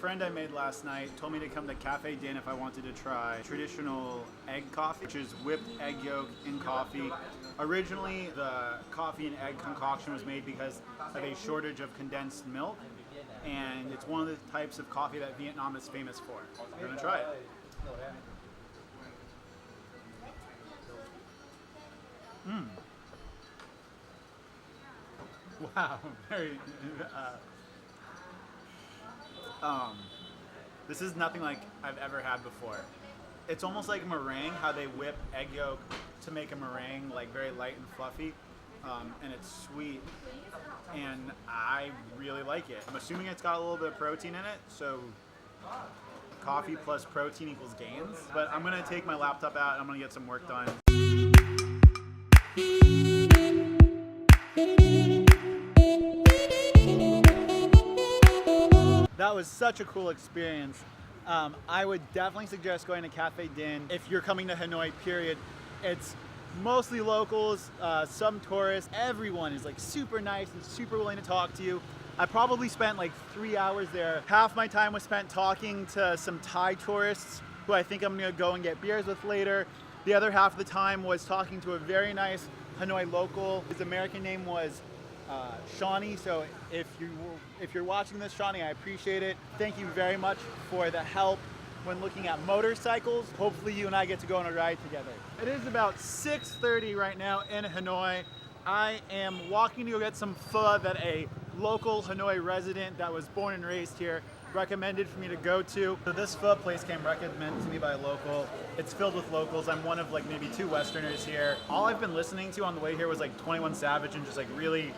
Friend I made last night told me to come to Café Dinh if I wanted to try traditional egg coffee, which is whipped egg yolk in coffee. Originally, the coffee and egg concoction was made because of a shortage of condensed milk, and it's one of the types of coffee that Vietnam is famous for. We're gonna try it. Wow, very. This is nothing like I've ever had before. It's almost like meringue, how they whip egg yolk to make a meringue, like very light and fluffy, and it's sweet, and I really like it. I'm assuming it's got a little bit of protein in it, so coffee plus protein equals gains. But I'm gonna take my laptop out and I'm gonna get some work done. That was such a cool experience. I would definitely suggest going to Café Dinh if you're coming to Hanoi, period. It's mostly locals, some tourists. Everyone is like super nice and super willing to talk to you. I probably spent like 3 hours there. Half my time was spent talking to some Thai tourists who I think I'm gonna go and get beers with later. The other half of the time was talking to a very nice Hanoi local. His American name was Shawnee, so if you're watching this, Shawnee, I appreciate it. Thank you very much for the help when looking at motorcycles. Hopefully you and I get to go on a ride together. It is about 6:30 right now in Hanoi. I am walking to go get some pho that a local Hanoi resident that was born and raised here recommended for me to go to. So this pho place came recommended to me by a local. It's filled with locals. I'm one of like maybe 2 Westerners here. All I've been listening to on the way here was like 21 Savage and just like really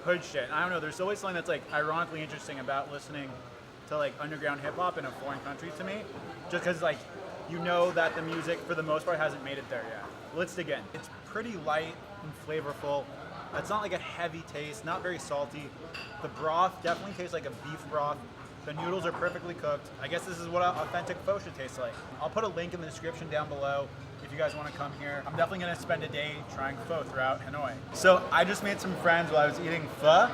hood shit. I don't know, there's always something that's like ironically interesting about listening to like underground hip hop in a foreign country to me, just because like you know that the music for the most part hasn't made it there yet. Let's dig in. It's pretty light and flavorful. It's not like a heavy taste, not very salty. The broth definitely tastes like a beef broth. The noodles are perfectly cooked. I guess this is what authentic pho should taste like. I'll put a link in the description down below if you guys want to come here. I'm definitely going to spend a day trying pho throughout Hanoi. So I just made some friends while I was eating pho,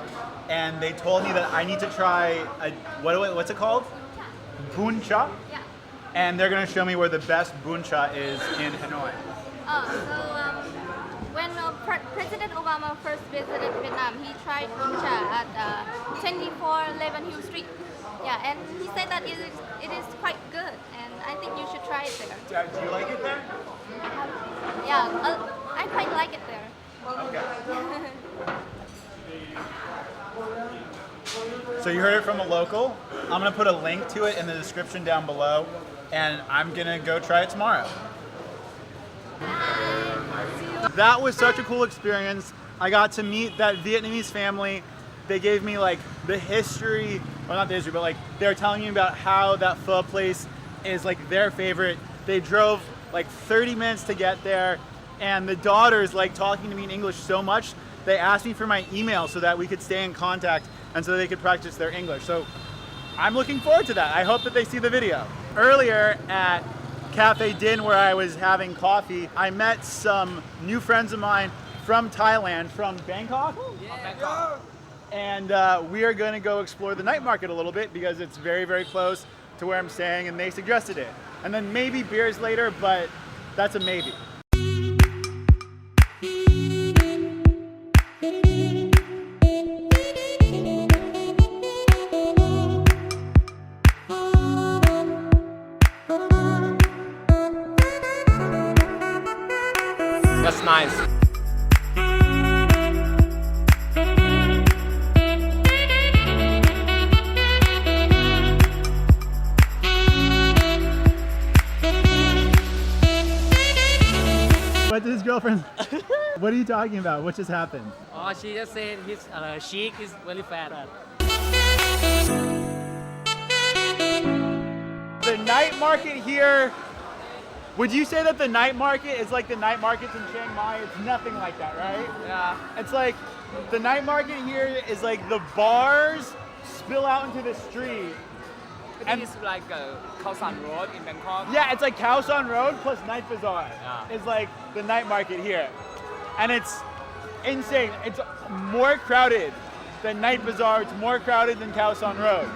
and they told me that I need to try what's it called? Bun cha? Yeah. And they're going to show me where the best bun cha is in Hanoi. When President Obama first visited Vietnam, he tried bún chả at 2411 Hill Street. Yeah, and he said that it is quite good, and I think you should try it there. Do you like it there? Yeah, I quite like it there. Okay. So you heard it from a local. I'm going to put a link to it in the description down below, and I'm going to go try it tomorrow. That was such a cool experience. I got to meet that Vietnamese family. They gave me like the history, well not the history, but like they were telling me about how that pho place is like their favorite. They drove like 30 minutes to get there, and the daughters like talking to me in English so much, they asked me for my email so that we could stay in contact and so they could practice their English. So I'm looking forward to that. I hope that they see the video. Earlier at Café Dinh, where I was having coffee, I met some new friends of mine from Thailand, from Bangkok. Yeah. Bangkok. And we are going to go explore the night market a little bit because it's very, very close to where I'm staying, and they suggested it. And then maybe beers later, but that's a maybe. That's nice. What did his girlfriend? What are you talking about? What just happened? Oh, she just said his cheek is very fat. The night market here, would you say that the night market is like the night markets in Chiang Mai? It's nothing like that, right? Yeah. It's like the night market here is like the bars spill out into the street. And it's like Khao San Road in Bangkok. Yeah, it's like Khao San Road plus Night Bazaar. Yeah. Is like the night market here. And it's insane. It's more crowded than Night Bazaar. It's more crowded than Khao San Road.